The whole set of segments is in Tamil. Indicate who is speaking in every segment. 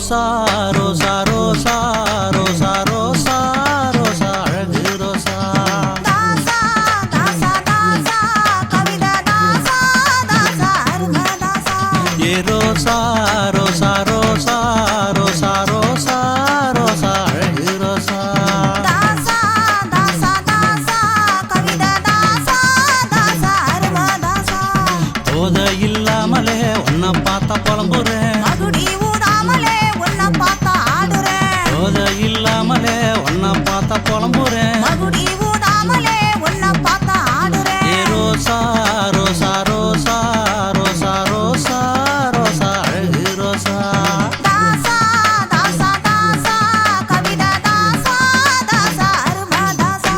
Speaker 1: ரோசா ரோசா ரோசா ரோசா ரோசா ரோசா அழகு ரோசா
Speaker 2: தாசா தாசா தாசா கவிதா தாசா தாசா அரும தாசா
Speaker 1: ஏ ரோசா ரோசா ரோசா ரோசா ரோசா ரோசா அழகு ரோசா
Speaker 2: தாசா தாசா தாசா கவிதா தாசா தாசா அரும தாசா
Speaker 1: போத இல்லாமலே உன்னை பார்த்தா புலம்புறேன்
Speaker 2: மகுடி ஊதாமலே உன்னை பார்த்தா ஆடுறேன்
Speaker 1: போத இல்லாமலே உன்னை பார்த்தா புலம்புறேன்
Speaker 2: மகுடி ஊதாமலே உன்னை பார்த்தா ஆடுறேன்
Speaker 1: ஏ ரோசா ரோசா ரோசா ரோசா ரோசா ரோசா அழகு ரோசா
Speaker 2: தாசா தாசா தாசா கவிதா தாசா தாசா அரும தாசா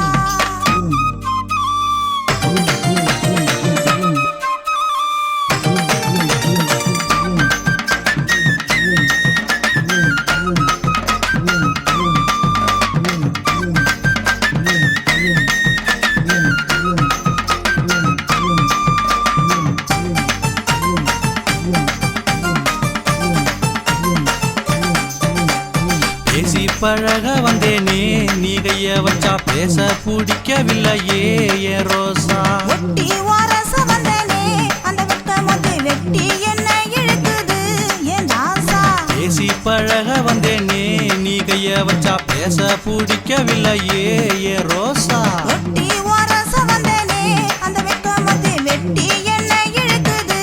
Speaker 1: பேசி பழக வந்தேனே நீ கைய வச்சா பேச பிடிக்கவில்லையே ஏ ரோசா
Speaker 2: ஒட்டி வாரச வந்தனே அந்த வெட்கம் வந்து வெட்டி என்ன இழுக்குது என் தாசா
Speaker 1: பேசி பழக வந்தேனே நீ கைய வச்சா பேச பிடிக்கவில்லையே ஏ ரோசா
Speaker 2: ஒட்டி வாரச வந்தனே அந்த வெட்கம் வந்து வெட்டி என்ன இழுக்குது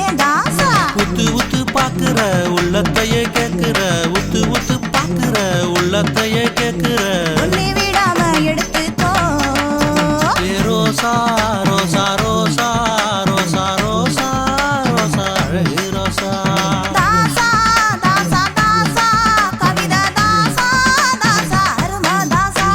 Speaker 2: என் தாசா
Speaker 1: உத்து உத்து பாக்குற உள்ளத்தையே கேக்குற உத்து உத்து பாக்குற உள்ளத்தையே கேக்குற
Speaker 2: உன்னை விடாம எடுத்துக்கோ
Speaker 1: ஏ ரோசா ரோசா ரோசா ரோசா ரோசா ரோசா அழகு ரோசா
Speaker 2: தாசா தாசா தாசா கவிதா தாசா தாசா அரும தாசா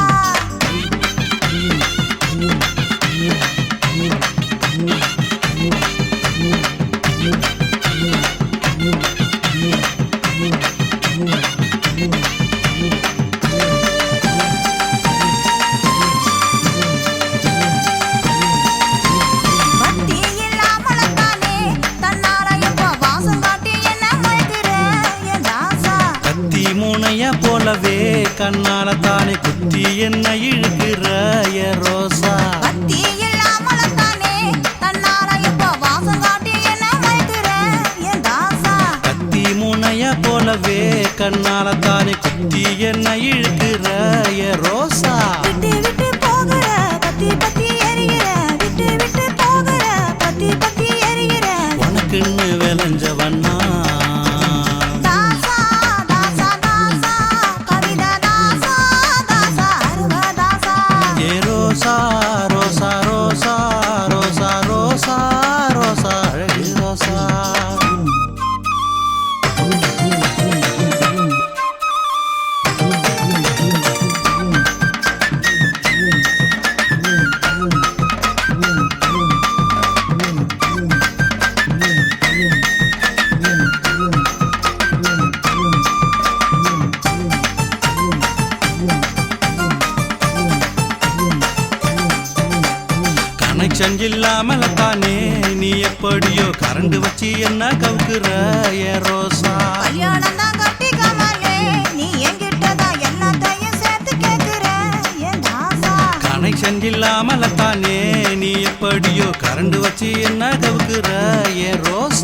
Speaker 2: பக்தி இல்லாமலத்தானே தன்னால எப்ப வாசம் காட்டி என்ன மயக்குற என் தாசா
Speaker 1: கத்தி முனைய போலவே கண்ணால தானே குத்தி என்ன இழுக்கிற ஏ ரோசா
Speaker 2: பக்தி இல்லாமலத்தானே தன்னால எப்ப வாசம் காட்டி என்ன மயக்குற என் தாசா
Speaker 1: கத்தி முனைய போலவே கண்ணால தானே குத்தி என்ன இழுக்கிற ஏ ரோசா
Speaker 2: விட்டு விட்டு போகிற பத்தி பத்தி எரிகிற விட்டு விட்டு போகிற பத்தி பத்தி எரிகிற
Speaker 1: உனக்குன்னு விளைஞ்சவண்ணா
Speaker 2: தாசா தாசா தாசா கவிதா தாசா தாசா அரும தாசா
Speaker 1: ஏ ரோசா ரோசா ரோசா ரோசா ரோசா ரோசா அழகு ரோசா கனெக்ஷன் இல்லாமல தானே நீ எப்படியோ கரண்ட் வச்சு என்ன கவுக்குற ஏ ரோசா
Speaker 2: கல்யாணம் தான் கட்டிக்காமலே நீ என்கிட்டதான் எல்லாத்தையும் சேர்த்து கேட்கிற என் தாசா
Speaker 1: கனெக்ஷன் இல்லாமல தானே நீ எப்படியோ கரண்ட் வச்சு என்ன கவுக்குற ஏ ரோசா